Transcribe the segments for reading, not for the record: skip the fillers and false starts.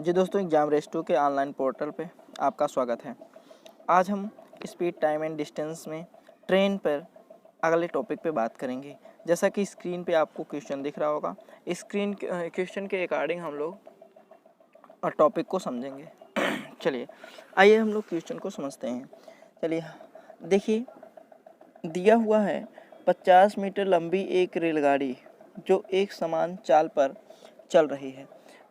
जी दोस्तों, exam resto के online portal पे आपका स्वागत है। आज हम स्पीड, टाइम एंड डिस्टेंस में ट्रेन पर अगले टॉपिक पे बात करेंगे। जैसा कि स्क्रीन पे आपको क्वेश्चन दिख रहा होगा, स्क्रीन क्वेश्चन के अकॉर्डिंग हम लोग टॉपिक को समझेंगे। चलिए आइए हम लोग क्वेश्चन को समझते हैं। चलिए देखिए, दिया हुआ है 50 मीटर लंबी एक रेलगाड़ी जो एक समान चाल पर चल रही है।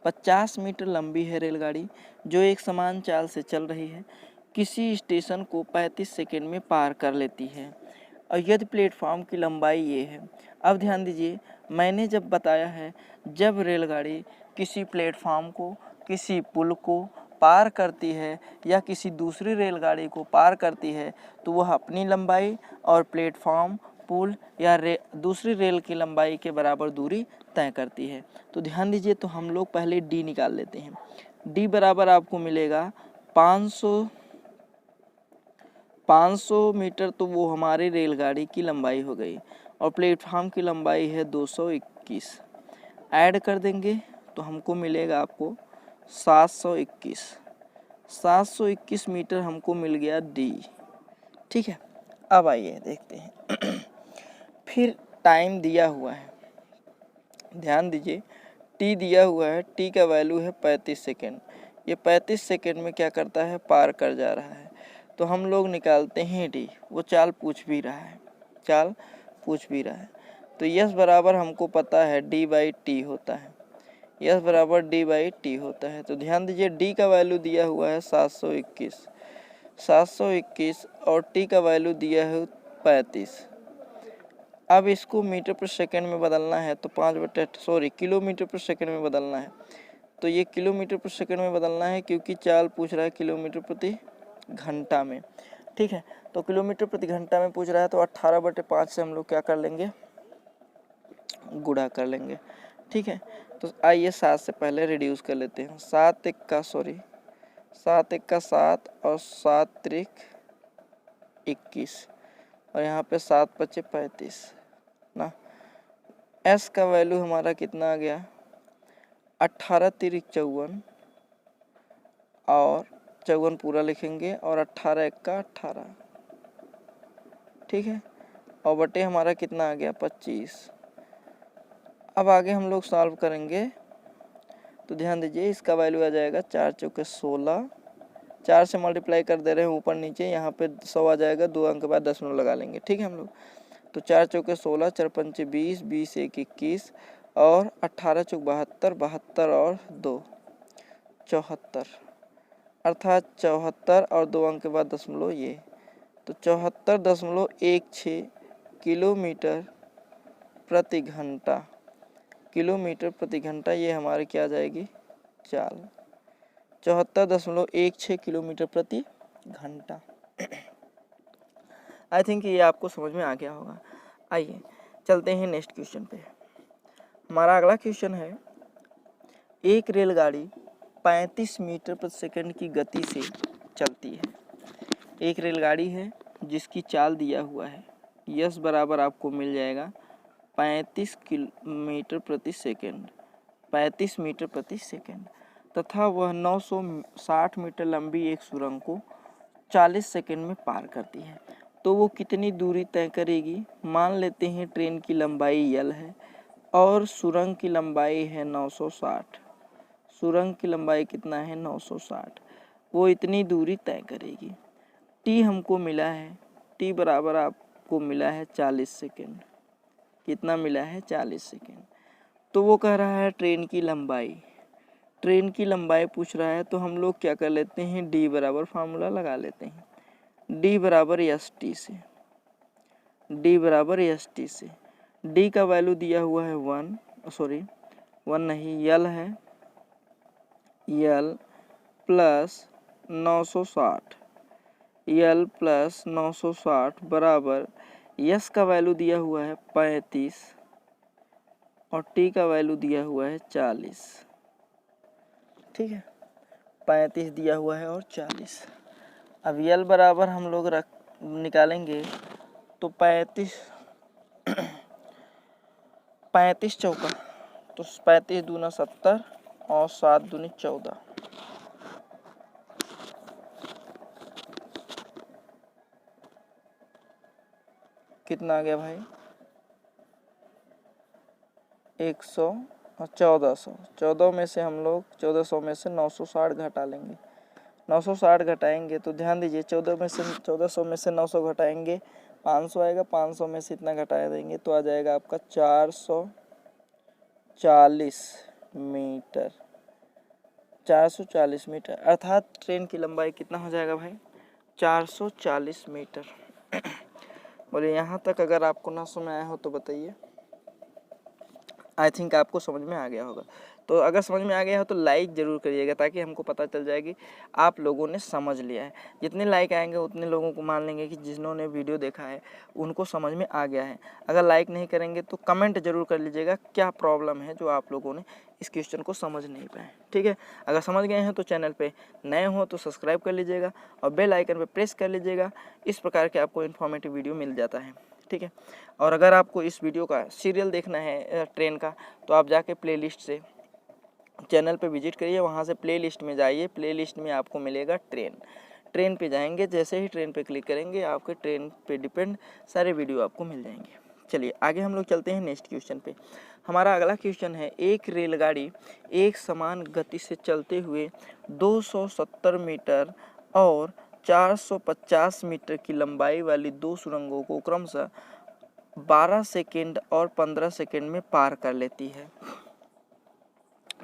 50 मीटर लंबी है रेलगाड़ी जो एक समान चाल से चल रही है। किसी स्टेशन को 35 सेकंड में पार कर लेती है और यदि प्लेटफॉर्म की लंबाई ये है। अब ध्यान दीजिए, मैंने जब बताया है जब रेलगाड़ी किसी प्लेटफॉर्म को, किसी पुल को पार करती है या किसी दूसरी रेलगाड़ी को पार करती है तो वह अपनी लंबाई और प्लेटफॉर्म, पुल या दूसरी रेल की लंबाई के बराबर दूरी तय करती है। तो ध्यान दीजिए, तो हम लोग पहले डी निकाल लेते हैं। डी बराबर आपको मिलेगा 500 मीटर, तो वो हमारी रेलगाड़ी की लंबाई हो गई और प्लेटफॉर्म की लंबाई है 221। ऐड कर देंगे तो हमको मिलेगा आपको 721 मीटर हमको मिल गया डी। ठीक है, अब आइए देखते हैं। फिर टाइम दिया हुआ है, ध्यान दीजिए, टी दिया हुआ है, टी का वैल्यू है 35 सेकेंड। ये 35 सेकेंड में क्या करता है, पार कर जा रहा है। तो हम लोग निकालते हैं डी, वो चाल पूछ भी रहा है। तो यस बराबर हमको पता है डी बाई टी होता है। यस बराबर डी बाई टी होता है। तो ध्यान दीजिए, डी का वैल्यू दिया हुआ है 721 और टी का वैल्यू दिया है 35। अब इसको मीटर पर सेकंड में बदलना है तो किलोमीटर पर सेकंड में बदलना है। तो ये किलोमीटर पर सेकंड में बदलना है क्योंकि चाल पूछ रहा है किलोमीटर प्रति घंटा में। ठीक है, तो किलोमीटर प्रति घंटा में पूछ रहा है तो 18/5 से हम लोग क्या कर लेंगे, गुणा कर लेंगे। ठीक है, तो आइए 7 से पहले रिड्यूस कर लेते हैं। 7 एक 7 और 7 त्रिक 21 और यहाँ पे 7 पचे 35 ना। एस का वैल्यू हमारा कितना आ गया, 18 तिरिक 54 और 54 पूरा लिखेंगे और 18 एक का 18। ठीक है, और बटे हमारा कितना आ गया 25। अब आगे हम लोग सॉल्व करेंगे तो ध्यान दीजिए, इसका वैल्यू आ जाएगा 4 चौके 16। 4 से मल्टीप्लाई कर दे रहे हैं ऊपर नीचे, यहाँ पे 100 आ जाएगा, 2 अंक के बाद दशमलव लगा लेंगे। ठीक है हम लोग, तो 4 चौके 16, 4 पंचे 20, 20 एक 21 और 18 चौक 72, 72 और 2 74, अर्थात 74 और 2 अंक के बाद दशमलव ये, तो 74.16 किलोमीटर प्रति घंटा। किलोमीटर प्रति घंटा ये हमारे क्या आ जाएगी, चाल 74.16 किलोमीटर प्रति घंटा। आई थिंक ये आपको समझ में आ गया होगा। आइए चलते हैं नेक्स्ट क्वेश्चन पे। हमारा अगला क्वेश्चन है, एक रेलगाड़ी 35 मीटर प्रति सेकंड की गति से चलती है। एक रेलगाड़ी है जिसकी चाल दिया हुआ है, यस बराबर आपको मिल जाएगा 35 मीटर प्रति सेकंड तथा वह 960 मीटर लंबी एक सुरंग को 40 सेकंड में पार करती है। तो वो कितनी दूरी तय करेगी। मान लेते हैं ट्रेन की लंबाई L है और सुरंग की लंबाई है 960। सुरंग की लंबाई कितना है, 960। वो इतनी दूरी तय करेगी। टी हमको मिला है, टी बराबर आपको मिला है 40 सेकेंड। कितना मिला है, 40 सेकेंड। तो वो कह रहा है ट्रेन की लंबाई पूछ रहा है, तो हम लोग क्या कर लेते हैं, डी बराबर फार्मूला लगा लेते हैं। डी बराबर एस टी से। डी का वैल्यू दिया हुआ है 1 नहीं, यल है, यल प्लस 960 बराबर यस का वैल्यू दिया हुआ है 35 और टी का वैल्यू दिया हुआ है 40। ठीक है, 35 दिया हुआ है और 40। अब यल बराबर हम लोग निकालेंगे तो 35 चौका, तो 35 दूना 70 और 7 दूनी 14। कितना आ गया भाई 1400 में से हम लोग 1400 में से 960 घटा लेंगे। 960 घटाएंगे तो ध्यान दीजिए 1400 में से 900 घटाएंगे 500 आएगा। 500 में से इतना घटा देंगे तो आ जाएगा आपका 440 मीटर। 440 मीटर अर्थात ट्रेन की लंबाई कितना हो जाएगा भाई 440 मीटर। बोले यहाँ तक अगर आपको ना समझ आया हो तो बताइए। आई थिंक आपको समझ में आ गया होगा। तो अगर समझ में आ गया हो तो लाइक ज़रूर करिएगा ताकि हमको पता चल जाए कि आप लोगों ने समझ लिया है। जितने लाइक आएंगे उतने लोगों को मान लेंगे कि जिन्होंने वीडियो देखा है उनको समझ में आ गया है। अगर लाइक नहीं करेंगे तो कमेंट ज़रूर कर लीजिएगा क्या प्रॉब्लम है जो आप लोगों ने इस क्वेश्चन को समझ नहीं पाए। ठीक है, अगर समझ गए हैं तो चैनल पे नए हो तो सब्सक्राइब कर लीजिएगा और बेल आइकन पे प्रेस कर लीजिएगा। इस प्रकार के आपको इन्फॉर्मेटिव वीडियो मिल जाता है। ठीक है, और अगर आपको इस वीडियो का सीरियल देखना है ट्रेन का तो आप जाके प्लेलिस्ट से चैनल पे विजिट करिए, वहाँ से प्लेलिस्ट में जाइए। प्लेलिस्ट में आपको मिलेगा ट्रेन पे जाएंगे, जैसे ही ट्रेन पे क्लिक करेंगे आपके ट्रेन पे डिपेंड सारे वीडियो आपको मिल जाएंगे। चलिए आगे हम लोग चलते हैं नेक्स्ट क्वेश्चन पे। हमारा अगला क्वेश्चन है, एक रेलगाड़ी एक समान गति से चलते हुए 270 मीटर और 450 मीटर की लंबाई वाली दो सुरंगों को क्रमशः 12 सेकेंड और 15 सेकेंड में पार कर लेती है।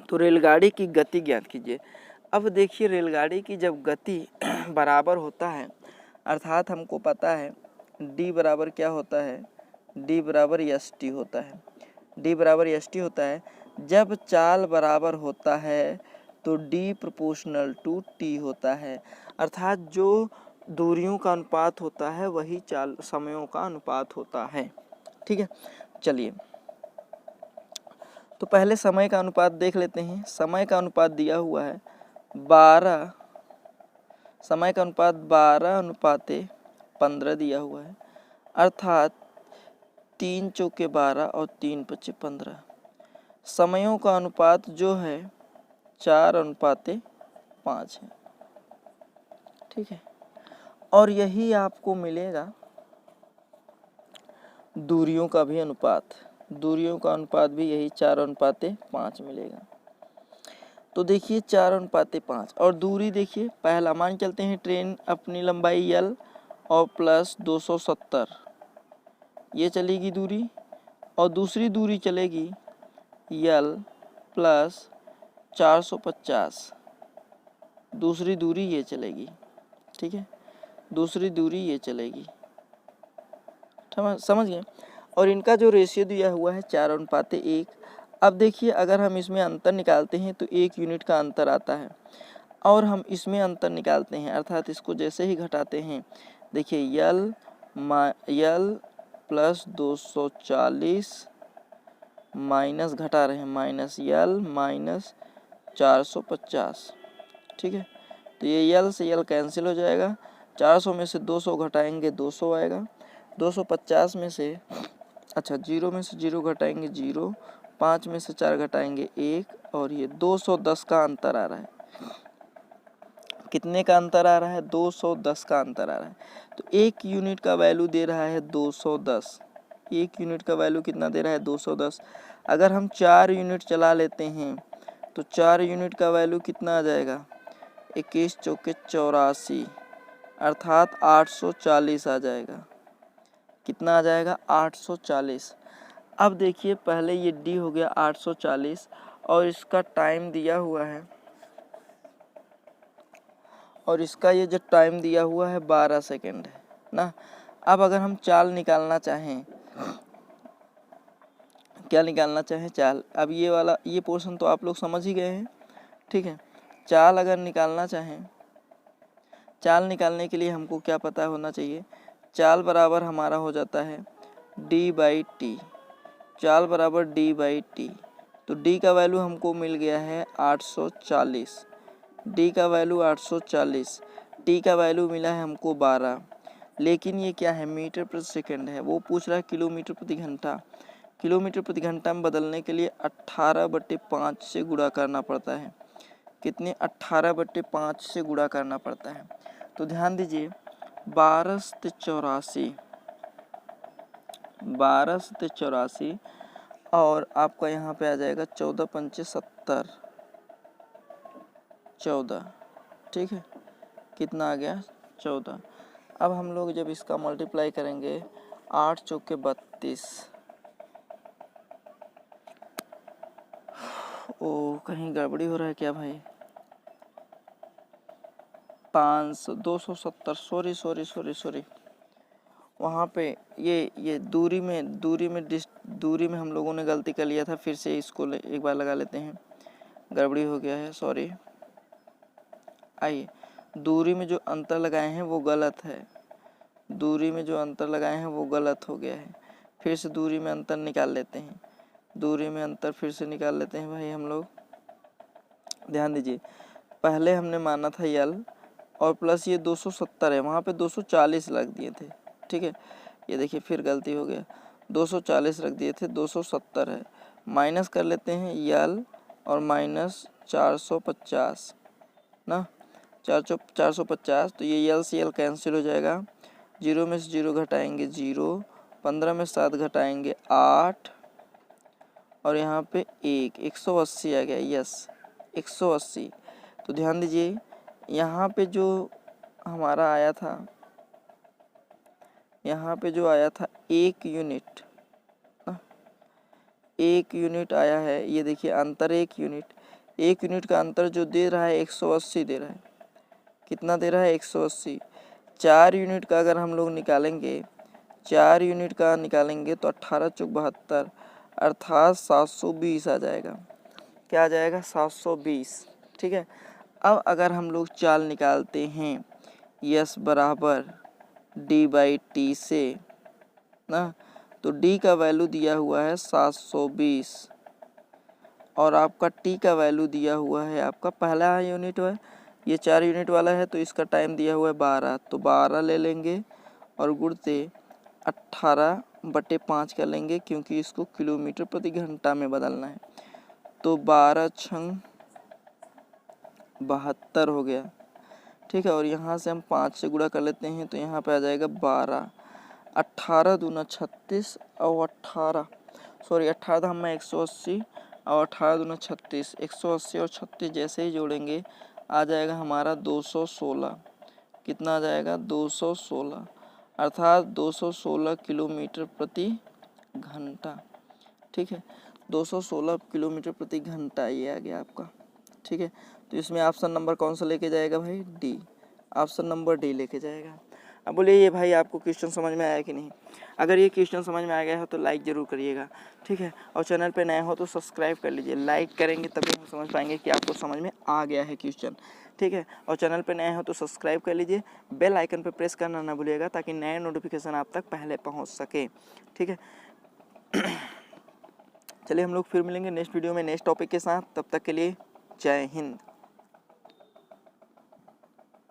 तो रेलगाड़ी की गति ज्ञात कीजिए। अब देखिए रेलगाड़ी की जब गति बराबर होता है अर्थात हमको पता है d बराबर क्या होता है, d बराबर एस टी होता है। d बराबर एस टी होता है। जब चाल बराबर होता है तो d प्रोपोर्शनल टू t होता है, अर्थात जो दूरियों का अनुपात होता है वही चाल समयों का अनुपात होता है। ठीक है, चलिए तो पहले समय का अनुपात देख लेते हैं। समय का अनुपात दिया हुआ है 12, समय का अनुपात 12:15 दिया हुआ है, अर्थात 3 चौके 12 और 3 पच्चे 15। समयों का अनुपात जो है 4:5 है। ठीक है, और यही आपको मिलेगा दूरियों का भी अनुपात। दूरियों का अनुपात भी यही 4:5 मिलेगा। तो देखिए 4:5 और दूरी देखिए, पहला मान चलते हैं ट्रेन अपनी लंबाई l और प्लस 270 ये चलेगी दूरी, और दूसरी दूरी चलेगी l प्लस 450, दूसरी दूरी ये चलेगी। ठीक है, दूसरी दूरी ये चलेगी। समझ गए। और इनका जो रेशियो दिया हुआ है 4:1। अब देखिए अगर हम इसमें अंतर निकालते हैं तो 1 यूनिट का अंतर आता है, और हम इसमें अंतर निकालते हैं अर्थात इसको जैसे ही घटाते हैं देखिए l प्लस 240 माइनस घटा रहे हैं माइनस l माइनस 450। ठीक है, तो ये l से l कैंसिल हो जाएगा। 400 में से 200 घटाएंगे 200 आएगा। 250 में से 0 में से 0 घटाएंगे 0, 5 में से 4 घटाएंगे 1, और ये 210 का अंतर आ रहा है। कितने का अंतर आ रहा है 210 का अंतर आ रहा है। तो 1 यूनिट का वैल्यू दे रहा है 210। 1 यूनिट का वैल्यू कितना दे रहा है 210। अगर हम 4 यूनिट चला लेते हैं तो 4 यूनिट का वैल्यू कितना आ जाएगा 21 चौके 84, अर्थात 840 आ जाएगा। कितना आ जाएगा 840। अब देखिए पहले ये d हो गया 840 और इसका टाइम दिया हुआ है, और इसका ये जो टाइम दिया हुआ है 12 सेकेंड है ना। अब अगर हम चाल निकालना चाहें, क्या निकालना चाहें चाल, अब ये वाला ये पोर्शन तो आप लोग समझ ही गए हैं। ठीक है, चाल अगर निकालना चाहें, चाल निकालने के लिए हमको क्या पता होना चाहिए, चाल बराबर हमारा हो जाता है d/t। चाल बराबर d/t। तो d का वैल्यू हमको मिल गया है 840। d का वैल्यू 840, t का वैल्यू मिला है हमको 12। लेकिन ये क्या है मीटर प्रति सेकंड है, वो पूछ रहा है किलोमीटर प्रति घंटा। किलोमीटर प्रति घंटा में बदलने के लिए 18/5 से गुणा करना पड़ता है। कितने 18/5 से गुणा करना पड़ता है। तो ध्यान दीजिए 12 से 84, 12 सत्ते 84 और आपका यहाँ पे आ जाएगा 14 पंचे 70, 14। ठीक है, कितना आ गया 14। अब हम लोग जब इसका मल्टीप्लाई करेंगे 8 चौके 32। ओ कहीं गड़बड़ी हो रहा है क्या भाई? 500 270, सॉरी वहाँ पे ये दूरी में हम लोगों ने गलती कर लिया था। फिर से इसको एक बार लगा लेते हैं, गड़बड़ी हो गया है, सॉरी। आइए, दूरी में जो अंतर लगाए हैं वो गलत है, दूरी में जो अंतर लगाए हैं वो गलत हो गया है। फिर से दूरी में अंतर निकाल लेते हैं, दूरी में अंतर फिर से निकाल लेते हैं भाई हम लोग। ध्यान दीजिए, पहले हमने माना था यल और प्लस ये 270 है, वहाँ पे 240 रख दिए थे। ठीक है, ये देखिए फिर गलती हो गया, 240 रख दिए थे, 270 है। माइनस कर लेते हैं यल और माइनस 450 ना, 450। तो ये यल से यल कैंसिल हो जाएगा, 0 में से 0 घटाएंगे 0, 15 में 7 घटाएंगे 8 और यहाँ पे 180 आ गया। यस, 180। तो ध्यान दीजिए, यहाँ पे जो हमारा आया था, यहाँ पे जो आया था 1 यूनिट, 1 यूनिट आया है। ये देखिए अंतर 1 यूनिट, 1 यूनिट का अंतर जो दे रहा है 180 दे रहा है। कितना दे रहा है? 180। 4 यूनिट का अगर हम लोग निकालेंगे, 4 यूनिट का निकालेंगे तो 18 चौक 72 अर्थात 720 आ जाएगा। क्या आ जाएगा? 720। ठीक है, अब अगर हम लोग चाल निकालते हैं यस बराबर डी बाई टी से ना, तो डी का वैल्यू दिया हुआ है 720 और आपका टी का वैल्यू दिया हुआ है, आपका पहला यूनिट है, ये 4 यूनिट वाला है तो इसका टाइम दिया हुआ है 12, तो 12 ले लेंगे और गुणते 18/5 कर लेंगे क्योंकि इसको किलोमीटर प्रति घंटा में बदलना है। तो 12 छंग 72 हो गया। ठीक है, और यहाँ से हम 5 से गुणा कर लेते हैं तो यहाँ पे आ जाएगा 12, 18 दूना 36 और 18 हम 180 और 18 दूना 36, 180 और 36 जैसे ही जोड़ेंगे आ जाएगा हमारा 216। कितना आ जाएगा? 216 अर्थात 216 किलोमीटर प्रति घंटा। ठीक है, 216 किलोमीटर प्रति घंटा ये आ गया आपका। ठीक है, तो इसमें ऑप्शन नंबर कौन सा लेके जाएगा भाई? डी, ऑप्शन नंबर डी लेके जाएगा। अब बोलिए ये भाई आपको क्वेश्चन समझ में आया कि नहीं? अगर ये क्वेश्चन समझ में आ गया हो तो लाइक ज़रूर करिएगा। ठीक है, और चैनल पे नए हो तो सब्सक्राइब कर लीजिए। लाइक करेंगे तभी हम समझ पाएंगे कि आपको समझ में आ गया है क्वेश्चन। ठीक है, और चैनल पे नए हो तो सब्सक्राइब कर लीजिए, बेल आइकन पे प्रेस करना ना भूलिएगा ताकि नए नोटिफिकेशन आप तक पहले पहुँच सके। ठीक है, चलिए हम लोग फिर मिलेंगे नेक्स्ट वीडियो में नेक्स्ट टॉपिक के साथ। तब तक के लिए जय हिंद।